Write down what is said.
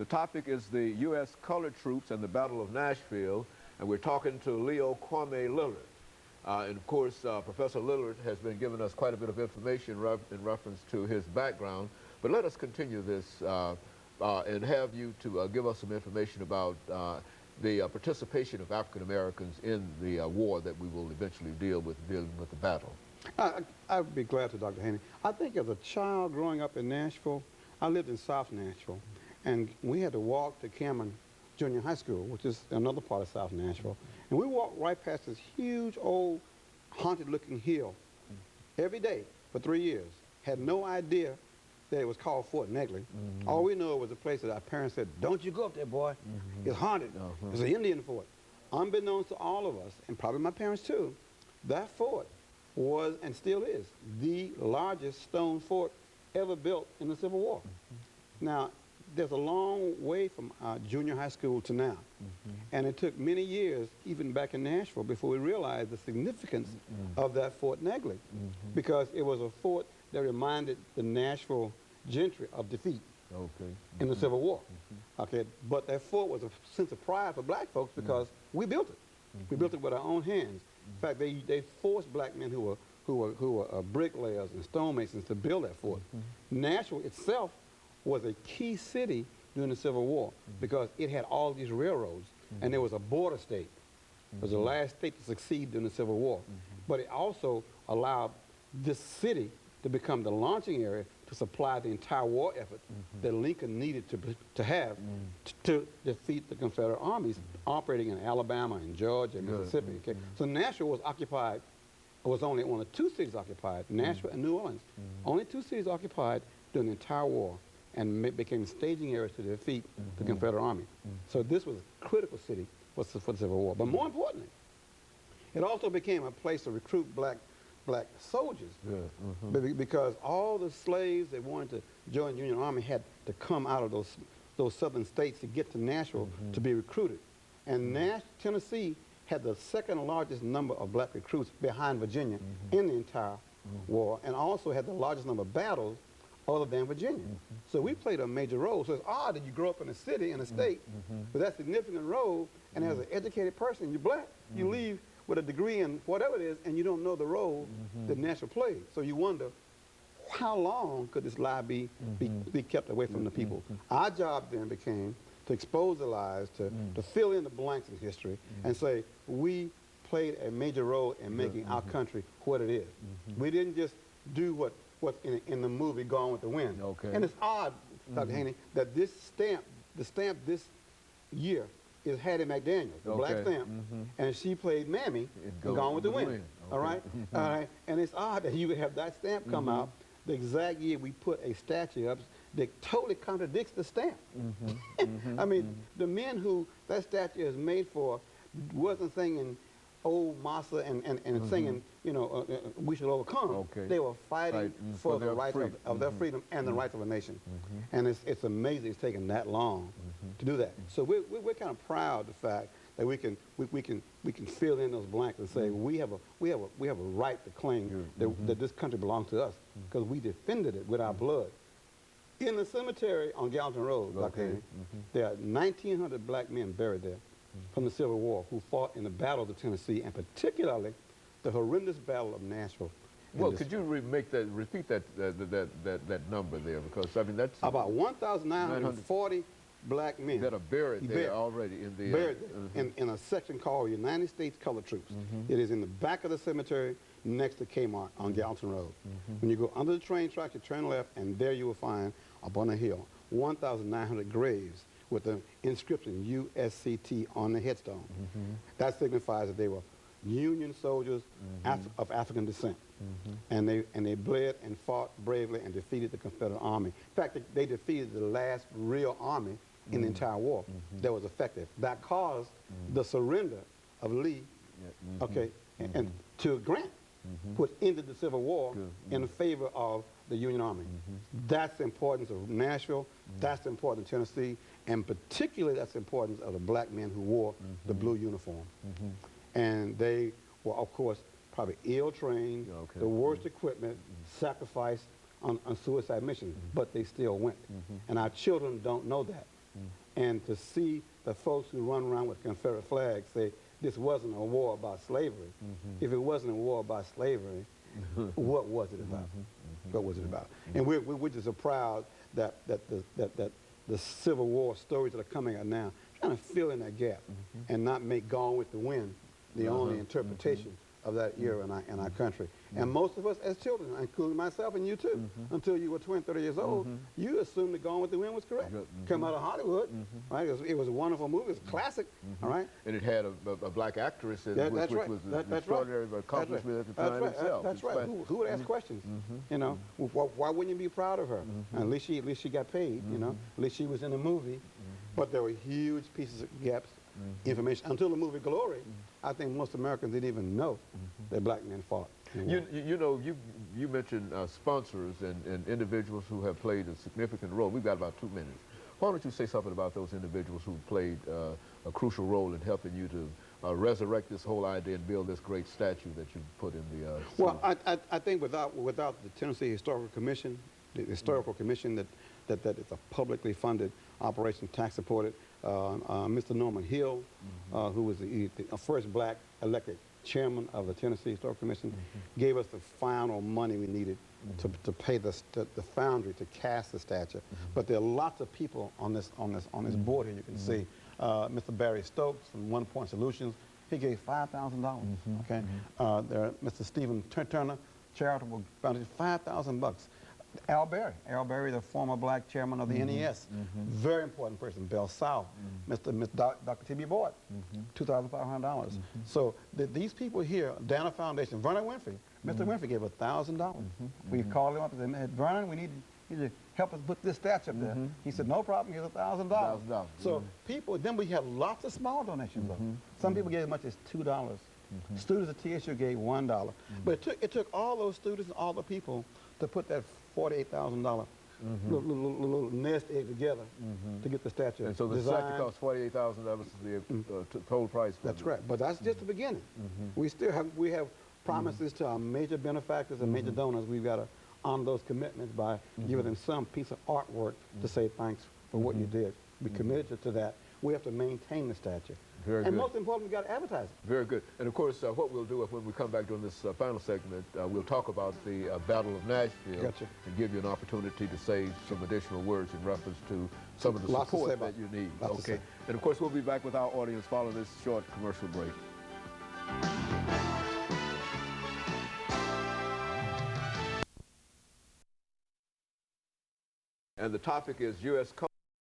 The topic is the U.S. colored troops and the Battle of Nashville, and we're talking to Leo Kwame Lillard. And of course, Professor Lillard has been giving us quite a bit of information in reference to his background. But let us continue this and have you to give us some information about the participation of African Americans in the war that we will eventually dealing with the battle. I'd be glad to, Dr. Haney. I think as a child growing up in Nashville, I lived in South Nashville, and we had to walk to Cameron Junior High School, which is another part of South Nashville. And we walked right past this huge old haunted-looking hill every day for 3 years. Had no idea that it was called Fort Negley. All we knew was a place that our parents said, "Don't you go up there, boy. It's haunted. It's an Indian fort." Unbeknownst to all of us, and probably my parents too, that fort was, and still is, the largest stone fort ever built in the Civil War. Now, there's a long way from junior high school to now. And it took many years, even back in Nashville, before we realized the significance of that Fort Negley. Because it was a fort that reminded the Nashville gentry of defeat in the Civil War. Okay, but that fort was a sense of pride for black folks because we built it. We built it with our own hands. In fact, they forced black men who were bricklayers and stonemasons to build that fort. Nashville itself was a key city during the Civil War because it had all these railroads, and it was a border state. It was the last state to succeed during the Civil War. But it also allowed this city to become the launching area to supply the entire war effort that Lincoln needed to have to defeat the Confederate armies operating in Alabama and Georgia and Mississippi. Okay? So Nashville was occupied, was only one of two cities occupied, Nashville and New Orleans. Only two cities occupied during the entire war, and became staging areas to defeat the Confederate Army. So this was a critical city for the Civil War. But more importantly, it also became a place to recruit black soldiers because all the slaves that wanted to join the Union Army had to come out of those southern states to get to Nashville to be recruited. And Tennessee had the second largest number of black recruits behind Virginia in the entire war, and also had the largest number of battles other than Virginia. So we played a major role. So it's odd that you grow up in a city, in a state, with that significant role, and as an educated person, you're black, you leave with a degree in whatever it is, and you don't know the role that Nashville played. So you wonder, how long could this lie be kept away from the people? Our job then became to expose the lies, to fill in the blanks in history, and say, we played a major role in making our country what it is. We didn't just do what's in the movie Gone with the Wind. And it's odd, Dr. Haney, that this stamp, the stamp this year is Hattie McDaniel, the black stamp, and she played Mammy in Gone with the Wind. All right? All right? And it's odd that you would have that stamp come out the exact year we put a statue up that totally contradicts the stamp. I mean, the men who that statue is made for wasn't singing old Massa and singing, you know, we should overcome. They were fighting for the rights of their freedom and the rights of a nation. And it's amazing it's taken that long to do that. So we're kind of proud of the fact that we can fill in those blanks and say we have a right to claim that this country belongs to us because we defended it with our blood. In the cemetery on Gallatin Road, Dr. Haney, there are 1,900 black men buried there from the Civil War who fought in the Battle of Tennessee, and particularly the horrendous Battle of Nashville. Well, could you repeat that number there? Because I mean that's about 1,940 black men that are buried there already in the in a section called United States Colored Troops. It is in the back of the cemetery next to Kmart on Gallatin Road. When you go under the train track, you turn left, and there you will find up on the hill 1,900 graves with the inscription USCT on the headstone. That signifies that they were Union soldiers of African descent. And they bled and fought bravely and defeated the Confederate Army. In fact, they defeated the last real army in the entire war that was effective. That caused the surrender of Lee and to Grant, which ended the Civil War in favor of the Union Army. That's the importance of Nashville, that's the importance of Tennessee, and particularly that's the importance of the black men who wore the blue uniform. And they were, of course, probably ill-trained, the worst equipment, sacrificed on suicide missions, but they still went. And our children don't know that. And to see the folks who run around with Confederate flags say this wasn't a war about slavery. If it wasn't a war about slavery, what was it about? What was it about? And we're just so proud that the Civil War stories that are coming out now, trying to fill in that gap and not make Gone with the Wind the only interpretation of that era in our country. And most of us as children, including myself and you too, until you were 20, 30 years old, you assumed that Gone with the Wind was correct. Come out of Hollywood, right? It was a wonderful movie. It was a classic, all right? And it had a black actress, which was an extraordinary accomplishment at the time itself. That's right. Who would ask questions? You know, why wouldn't you be proud of her? At least she got paid. You know, at least she was in the movie. But there were huge pieces of gaps, information until the movie Glory. I think most Americans didn't even know that black men fought. You know, you mentioned sponsors and individuals who have played a significant role. We've got about 2 minutes. Why don't you say something about those individuals who played a crucial role in helping you to resurrect this whole idea and build this great statue that you put in the Well, I think without the Tennessee Historical Commission, the historical commission that is a publicly funded operation, tax supported, Mr. Norman Hill, who was the first black elected chairman of the Tennessee Historical Commission, gave us the final money we needed to pay the foundry to cast the statue. But there are lots of people on this board here. You can see Mr. Barry Stokes from One Point Solutions. He gave $5,000. Okay, there Mr. Stephen Turner, charitable foundation, $5,000. Al Berry, the former black chairman of the NES, very important person. Bell South, Dr. T.B. Boyd, $2,500. So these people here, Dana Foundation, Vernon Winfrey, Mr. Winfrey gave $1,000. We called him up and said, Vernon, we need to help us put this statue up there. He said, no problem, here's $1,000. So people, then we have lots of small donations. Some people gave as much as $2. Students at TSU gave $1. But it took all those students and all the people to put that $48,000 little nest egg together to get the statue. And so the statue cost $48,000 is the total price. That's right. But that's just the beginning. We still have promises to our major benefactors and major donors. We've got to honor those commitments by giving them some piece of artwork to say thanks for what you did. We committed to that. We have to maintain the statue. Very and good. most importantly, we got to advertise it. Very good. And of course, what we'll do when we come back during this final segment, we'll talk about the Battle of Nashville and give you an opportunity to say some additional words in reference to some of the support that you need. Okay. And of course, we'll be back with our audience following this short commercial break. And the topic is U.S.